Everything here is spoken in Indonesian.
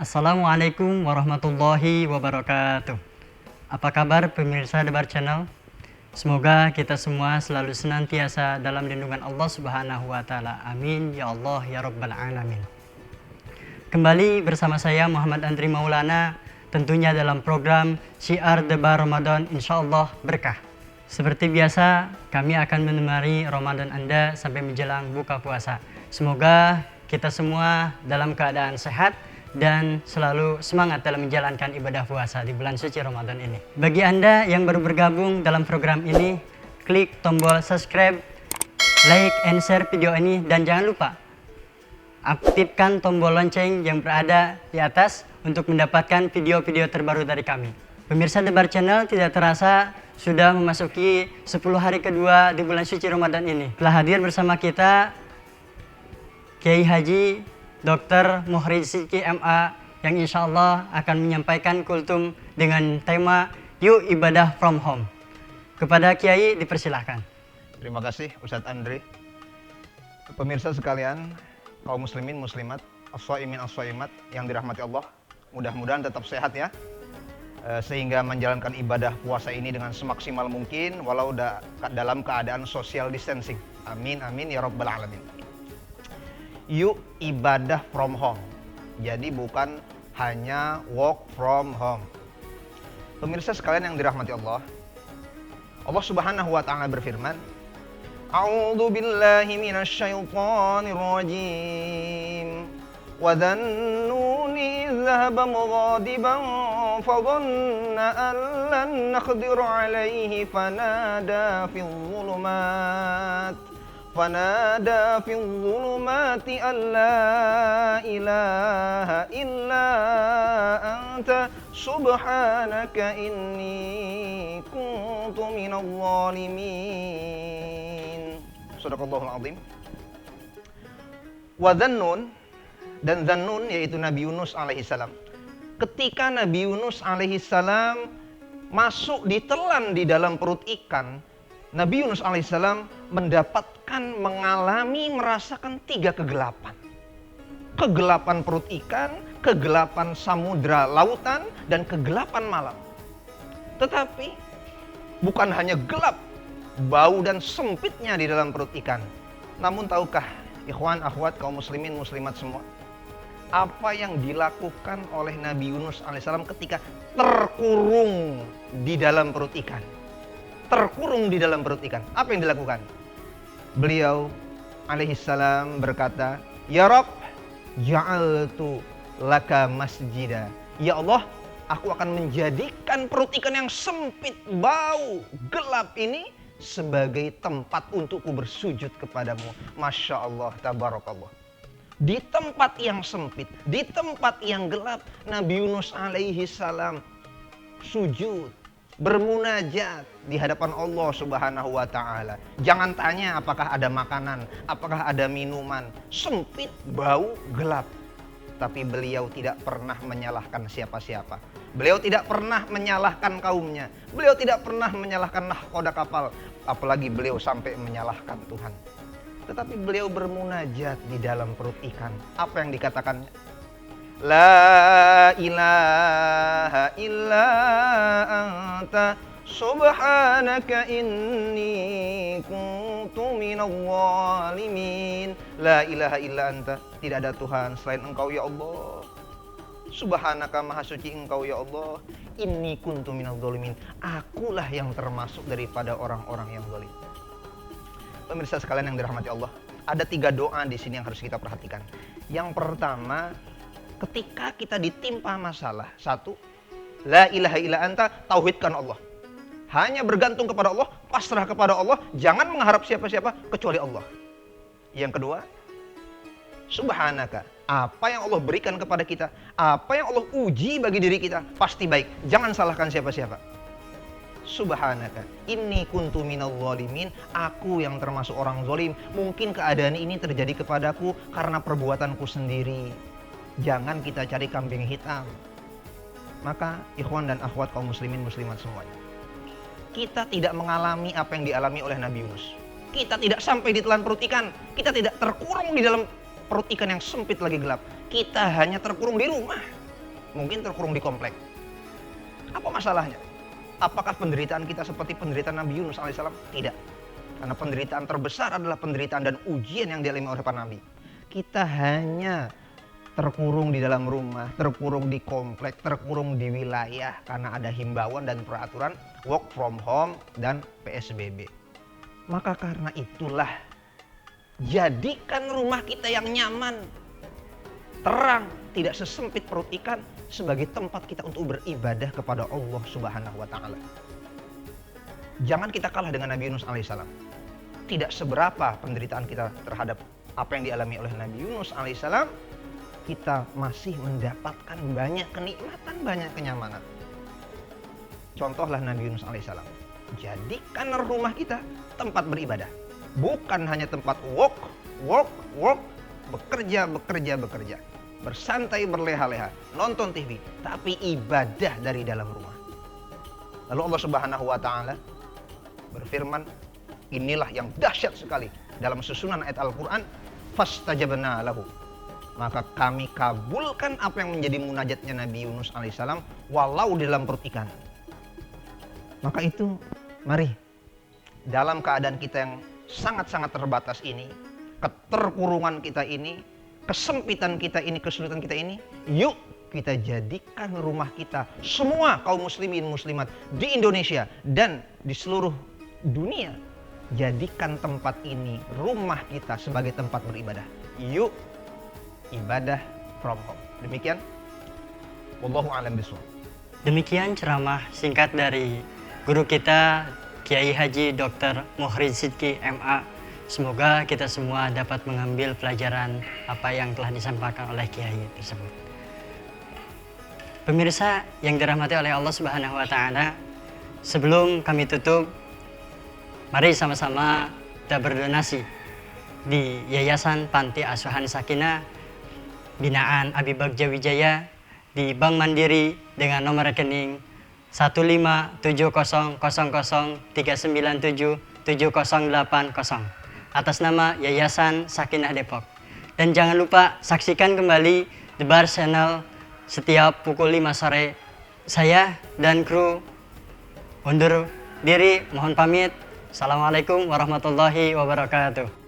Assalamualaikum warahmatullahi wabarakatuh. Apa kabar pemirsa Debar Channel? Semoga kita semua selalu senantiasa dalam lindungan Allah Subhanahu wa Ta'ala. Amin ya Allah ya Rabbal Alamin. Kembali bersama saya Muhammad Andri Maulana, tentunya dalam program Syiar Debar Ramadan Insyaallah Berkah. Seperti biasa, kami akan menemani Ramadan Anda sampai menjelang buka puasa. Semoga kita semua dalam keadaan sehat dan selalu semangat dalam menjalankan ibadah puasa di bulan suci Ramadan ini. Bagi Anda yang baru bergabung dalam program ini, klik tombol subscribe, like and share video ini, dan jangan lupa aktifkan tombol lonceng yang berada di atas untuk mendapatkan video-video terbaru dari kami. Pemirsa Debar Channel, tidak terasa sudah memasuki 10 hari kedua di bulan suci Ramadan ini. Telah hadir bersama kita Kiai Haji Dr. Muhrid Sidki MA yang insya Allah akan menyampaikan kultum dengan tema Yuk Ibadah From Home. Kepada Kiai dipersilahkan. Terima kasih Ustadz Andri. Pemirsa sekalian, kaum muslimin muslimat, as-shaimin as-shaimat yang dirahmati Allah, mudah-mudahan tetap sehat ya, sehingga menjalankan ibadah puasa ini dengan semaksimal mungkin walau dalam keadaan social distancing. Amin amin ya Rabbal Alamin. Yuk ibadah from home. Jadi bukan hanya work from home. Pemirsa sekalian yang dirahmati Allah, Allah Subhanahu wa Ta'ala berfirman, A'udzu billahi minasy syaithanir rajim. Wa dhannuni dhahaba mughadiban fa dhanna an lan naqdir 'alaihi fanada في الظلمات أن لا إله إلا أنت سبحانك إني كنت من الظالمين. Sadaqallahul azim. Wa dhannun, dan dhannun yaitu Nabi Yunus alaihissalam. Ketika Nabi Yunus alaihissalam masuk ditelan di dalam perut ikan, Nabi Yunus alaihissalam merasakan 3 kegelapan. Kegelapan perut ikan, kegelapan samudra lautan, dan kegelapan malam. Tetapi bukan hanya gelap, bau dan sempitnya di dalam perut ikan. Namun tahukah ikhwan akhwat kaum muslimin muslimat semua, apa yang dilakukan oleh Nabi Yunus alaihissalam ketika terkurung di dalam perut ikan? Terkurung di dalam perut ikan. Apa yang dilakukan? Beliau alaihissalam berkata, Ya Rabb, ja'altu laka masjida. Ya Allah, aku akan menjadikan perut ikan yang sempit, bau, gelap ini sebagai tempat untukku bersujud kepadamu. Masya Allah, tabarakallah. Di tempat yang sempit, di tempat yang gelap, Nabi Yunus alaihissalam sujud, bermunajat di hadapan Allah Subhanahu wa Ta'ala. Jangan tanya apakah ada makanan, apakah ada minuman. Sempit, bau, gelap. Tapi beliau tidak pernah menyalahkan siapa-siapa. Beliau tidak pernah menyalahkan kaumnya. Beliau tidak pernah menyalahkan nahkoda kapal. Apalagi beliau sampai menyalahkan Tuhan. Tetapi beliau bermunajat di dalam perut ikan. Apa yang dikatakannya? La ilaha illa anta subhanaka inni kuntu minadh dhalimin. La ilaha illa anta, tidak ada Tuhan selain Engkau ya Allah. Subhanaka, maha suci Engkau ya Allah. Inni kuntu minadh dhalimin, akulah yang termasuk daripada orang-orang yang zalim. Pemirsa sekalian yang dirahmati Allah, ada 3 doa di sini yang harus kita perhatikan. Yang pertama, ketika kita ditimpa masalah, 1, la ilaha illa anta, tauhidkan Allah. Hanya bergantung kepada Allah, pasrah kepada Allah, jangan mengharap siapa-siapa kecuali Allah. Yang kedua, subhanaka, apa yang Allah berikan kepada kita, apa yang Allah uji bagi diri kita, pasti baik. Jangan salahkan siapa-siapa. Subhanaka, inni kuntu minadh dhalimin, aku yang termasuk orang zalim. Mungkin keadaan ini terjadi kepadaku karena perbuatanku sendiri. Jangan kita cari kambing hitam. Maka ikhwan dan akhwat kaum muslimin muslimat semuanya, kita tidak mengalami apa yang dialami oleh Nabi Yunus. Kita tidak sampai ditelan perut ikan. Kita tidak terkurung di dalam perut ikan yang sempit lagi gelap. Kita hanya terkurung di rumah. Mungkin terkurung di komplek. Apa masalahnya? Apakah penderitaan kita seperti penderitaan Nabi Yunus alaihissalam? Tidak. Karena penderitaan terbesar adalah penderitaan dan ujian yang dialami oleh para nabi. Kita hanya terkurung di dalam rumah, terkurung di komplek, terkurung di wilayah karena ada himbauan dan peraturan work from home dan PSBB. Maka karena itulah, jadikan rumah kita yang nyaman, terang, tidak sesempit perut ikan sebagai tempat kita untuk beribadah kepada Allah Subhanahu wa taala. Jangan kita kalah dengan Nabi Yunus alaihissalam. Tidak seberapa penderitaan kita terhadap apa yang dialami oleh Nabi Yunus alaihissalam, kita masih mendapatkan banyak kenikmatan, banyak kenyamanan. Contohlah Nabi Yunus alaihissalam. Jadikan rumah kita tempat beribadah. Bukan hanya tempat work, bekerja. Bersantai, berleha-leha, nonton TV. Tapi ibadah dari dalam rumah. Lalu Allah Subhanahu wa ta'ala berfirman, inilah yang dahsyat sekali dalam susunan ayat Al-Quran, fastajabna lahu. Maka kami kabulkan apa yang menjadi munajatnya Nabi Yunus alaihissalam walau di dalam perut ikan. Maka itu, mari dalam keadaan kita yang sangat-sangat terbatas ini, keterkurungan kita ini, kesempitan kita ini, kesulitan kita ini, yuk kita jadikan rumah kita, semua kaum muslimin muslimat di Indonesia dan di seluruh dunia, jadikan tempat ini, rumah kita sebagai tempat beribadah. Yuk ibadah from home. Demikian, wallahu a'lam bishawab. Demikian ceramah singkat dari guru kita Kiai Haji Dr. Muhrid Sidki MA. Semoga kita semua dapat mengambil pelajaran apa yang telah disampaikan oleh Kiai tersebut. Pemirsa yang dirahmati oleh Allah Subhanahu wa taala, sebelum kami tutup, mari sama-sama kita berdonasi di Yayasan Panti Asuhan Sakinah binaan Abi Bagja Wijaya di Bank Mandiri dengan nomor rekening 1500039778080 atas nama Yayasan Sakinah Depok. Dan jangan lupa saksikan kembali The Bar Channel setiap pukul 5 sore. Saya dan kru undur diri, mohon pamit. Assalamualaikum warahmatullahi wabarakatuh.